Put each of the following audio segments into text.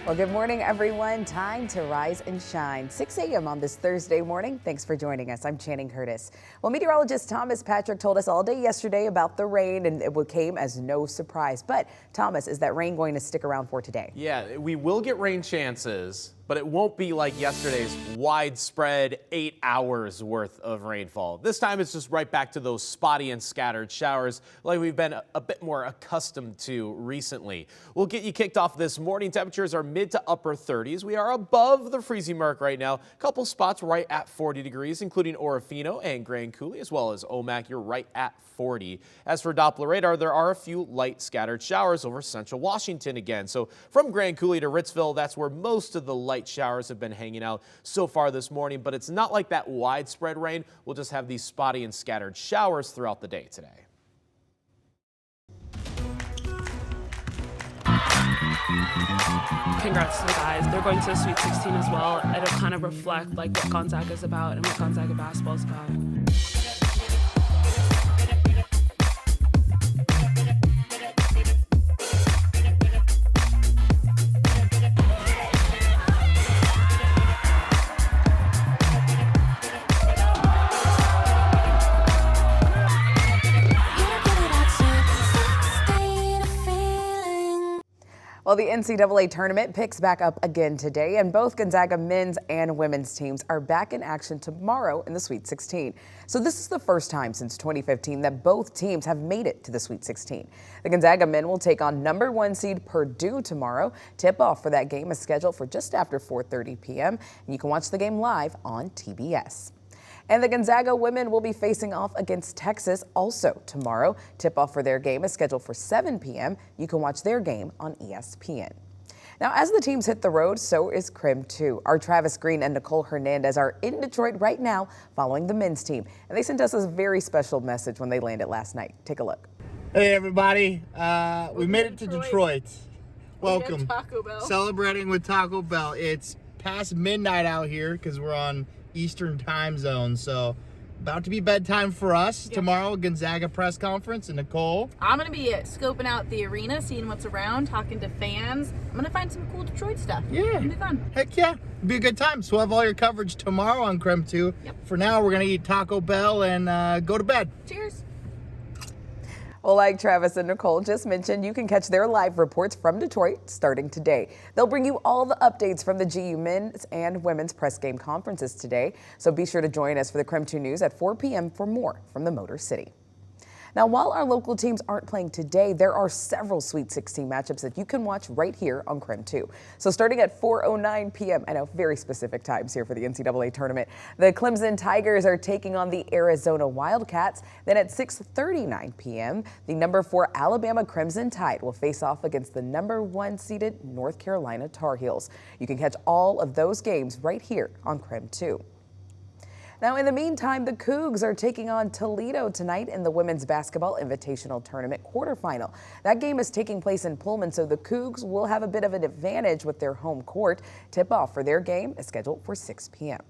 Well, good morning, everyone. Time to rise and shine. 6 a.m. on this Thursday morning. Thanks for joining us. I'm Channing Curtis. Well, meteorologist Thomas Patrick told us all day yesterday about the rain, and it came as no surprise. But, Thomas, is that rain going to stick around for today? Yeah, we will get rain chances, but it won't be like yesterday's widespread 8 hours worth of rainfall. This time it's just right back to those spotty and scattered showers like we've been a bit more accustomed to recently. We'll get you kicked off this morning. Temperatures are mid to upper 30s. We are above the freezing mark right now. A couple spots right at 40 degrees, including Orofino and Grand Coulee, as well as Omak. You're right at 40. As for Doppler radar, there are a few light scattered showers over central Washington again. So from Grand Coulee to Ritzville, that's where most of the light showers have been hanging out so far this morning, but it's not like that widespread rain. We'll just have these spotty and scattered showers throughout the day today. Congrats to the guys. They're going to the Sweet 16 as well. It'll kind of reflect like what Gonzaga is about and what Gonzaga basketball is about. Well, the NCAA tournament picks back up again today, and both Gonzaga men's and women's teams are back in action tomorrow in the Sweet 16. So this is the first time since 2015 that both teams have made it to the Sweet 16. The Gonzaga men will take on #1 seed Purdue tomorrow. Tip-off for that game is scheduled for just after 4:30 p.m., and you can watch the game live on TBS. And the Gonzaga women will be facing off against Texas also tomorrow. Tip-off for their game is scheduled for 7 p.m. You can watch their game on ESPN. Now, as the teams hit the road, so is KREM too. Our Travis Green and Nicole Hernandez are in Detroit right now following the men's team. And they sent us a very special message when they landed last night. Take a look. Hey, everybody. We made it to Detroit. Welcome. Taco Bell. Celebrating with Taco Bell. It's past midnight out here because we're on Eastern time zone, so about to be bedtime for us. Yep. Tomorrow, Gonzaga press conference. And Nicole, I'm going to be scoping out the arena, seeing what's around, talking to fans. I'm going to find some cool Detroit stuff. Yeah. It'll be fun. Heck yeah. It'll be a good time. So we'll have all your coverage tomorrow on KREM 2. Yep. For now, we're going to eat Taco Bell and go to bed. Cheers. Well, like Travis and Nicole just mentioned, you can catch their live reports from Detroit starting today. They'll bring you all the updates from the GU men's and women's press game conferences today. So be sure to join us for the KREM 2 News at 4 p.m. for more from the Motor City. Now, while our local teams aren't playing today, there are several Sweet 16 matchups that you can watch right here on KREM 2. So starting at 4:09 p.m., I know, very specific times here for the NCAA tournament, the Clemson Tigers are taking on the Arizona Wildcats. Then at 6:39 p.m., the #4 Alabama Crimson Tide will face off against the #1 seeded North Carolina Tar Heels. You can catch all of those games right here on KREM 2. Now, in the meantime, the Cougs are taking on Toledo tonight in the Women's Basketball Invitational Tournament quarterfinal. That game is taking place in Pullman, so the Cougs will have a bit of an advantage with their home court. Tip-off for their game is scheduled for 6 p.m.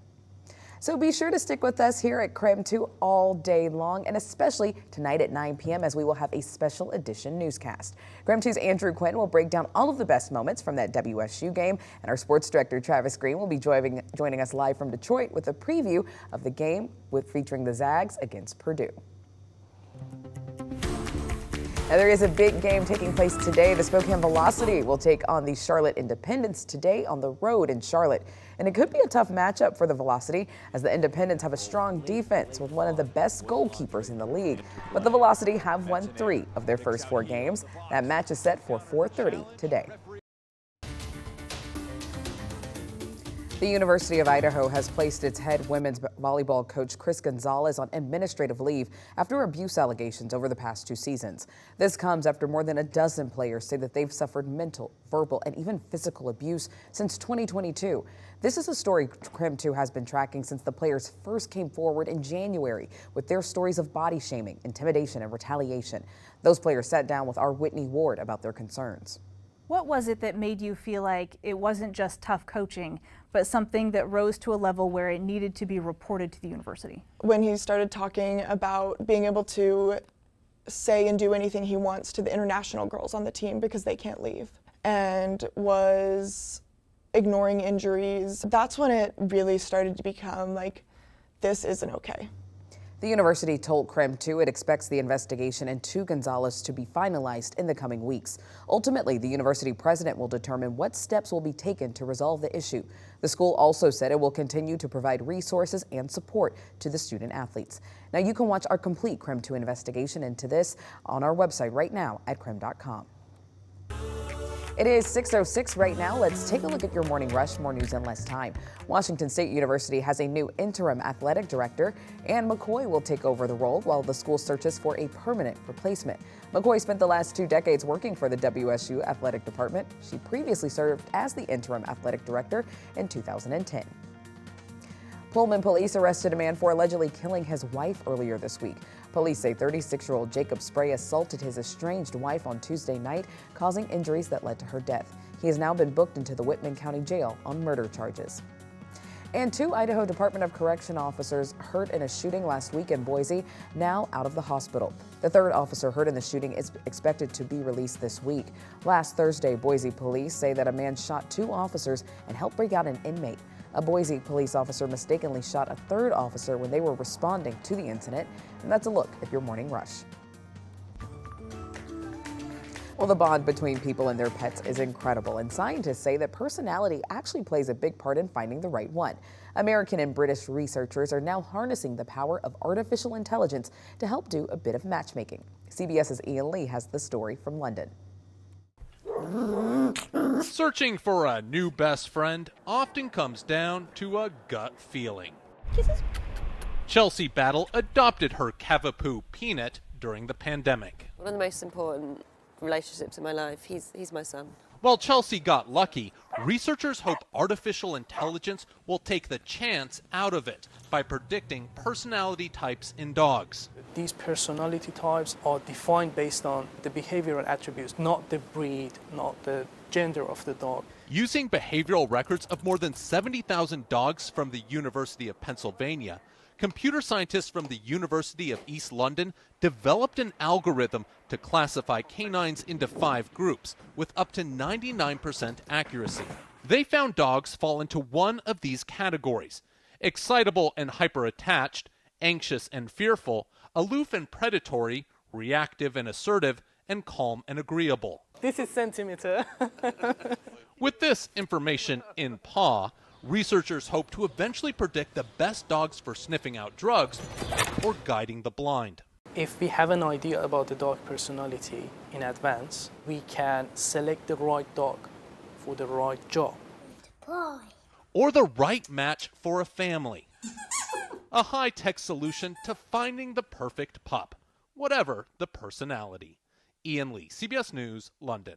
So be sure to stick with us here at KREM 2 all day long, and especially tonight at 9 p.m. as we will have a special edition newscast. KREM 2's Andrew Quinn will break down all of the best moments from that WSU game, and our sports director Travis Green will be joining us live from Detroit with a preview of the game featuring the Zags against Purdue. Now, there is a big game taking place today. The Spokane Velocity will take on the Charlotte Independents today on the road in Charlotte. And it could be a tough matchup for the Velocity as the Independents have a strong defense with one of the best goalkeepers in the league. But the Velocity have won 3 of their first 4 games. That match is set for 4:30 today. The University of Idaho has placed its head women's volleyball coach Chris Gonzalez on administrative leave after abuse allegations over the past 2 seasons. This comes after more than a dozen players say that they've suffered mental, verbal, and even physical abuse since 2022. This is a story KREM 2 has been tracking since the players first came forward in January with their stories of body shaming, intimidation, and retaliation. Those players sat down with our Whitney Ward about their concerns. What was it that made you feel like it wasn't just tough coaching, but something that rose to a level where it needed to be reported to the university? When he started talking about being able to say and do anything he wants to the international girls on the team because they can't leave, and was ignoring injuries. That's when it really started to become like, this isn't okay. The university told KREM, too, it expects the investigation into Gonzalez to be finalized in the coming weeks. Ultimately, the university president will determine what steps will be taken to resolve the issue. The school also said it will continue to provide resources and support to the student athletes. Now, you can watch our complete KREM 2 investigation into this on our website right now at krem.com. It is 6:06 right now. Let's take a look at your morning rush. More news in less time. Washington State University has a new interim athletic director. Ann McCoy will take over the role while the school searches for a permanent replacement. McCoy spent the last 2 decades working for the WSU athletic department. She previously served as the interim athletic director in 2010. Pullman police arrested a man for allegedly killing his wife earlier this week. Police say 36-year-old Jacob Spray assaulted his estranged wife on Tuesday night, causing injuries that led to her death. He has now been booked into the Whitman County Jail on murder charges. And 2 Idaho Department of Correction officers hurt in a shooting last week in Boise, now out of the hospital. The 3rd officer hurt in the shooting is expected to be released this week. Last Thursday, Boise police say that a man shot 2 officers and helped break out an inmate. A Boise police officer mistakenly shot a 3rd officer when they were responding to the incident. And that's a look at your morning rush. Well, the bond between people and their pets is incredible, and scientists say that personality actually plays a big part in finding the right one. American and British researchers are now harnessing the power of artificial intelligence to help do a bit of matchmaking. CBS's Ian Lee has the story from London. Searching for a new best friend often comes down to a gut feeling. Kisses. Chelsea Battle adopted her Cavapoo Peanut during the pandemic. One of the most important relationships in my life. He's my son. While Chelsea got lucky, researchers hope artificial intelligence will take the chance out of it by predicting personality types in dogs. These personality types are defined based on the behavioral attributes, not the breed, not the gender of the dog. Using behavioral records of more than 70,000 dogs from the University of Pennsylvania, computer scientists from the University of East London developed an algorithm to classify canines into 5 groups with up to 99% accuracy. They found dogs fall into one of these categories: excitable and hyper-attached, anxious and fearful, aloof and predatory, reactive and assertive, and calm and agreeable. This is centimeter. With this information in paw, researchers hope to eventually predict the best dogs for sniffing out drugs or guiding the blind. If we have an idea about the dog personality in advance, we can select the right dog for the right job. Or the right match for a family. A high-tech solution to finding the perfect pup, whatever the personality. Ian Lee, CBS News, London.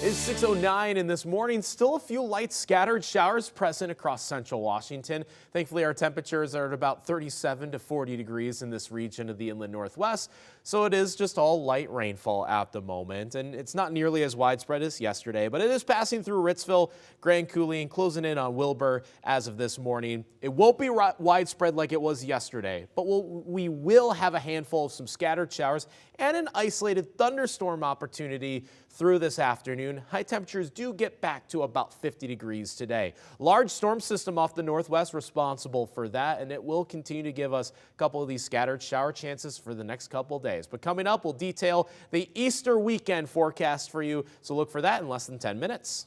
It's 6:09 in this morning. Still a few light scattered showers present across central Washington. Thankfully, our temperatures are at about 37 to 40 degrees in this region of the inland northwest. So it is just all light rainfall at the moment. And it's not nearly as widespread as yesterday, but it is passing through Ritzville, Grand Coulee, and closing in on Wilbur as of this morning. It won't be widespread like it was yesterday, but we will have a handful of some scattered showers and an isolated thunderstorm opportunity through this afternoon. High temperatures do get back to about 50 degrees today. Large storm system off the northwest responsible for that, and it will continue to give us a couple of these scattered shower chances for the next couple of days. But coming up, we'll detail the Easter weekend forecast for you, so look for that in less than 10 minutes.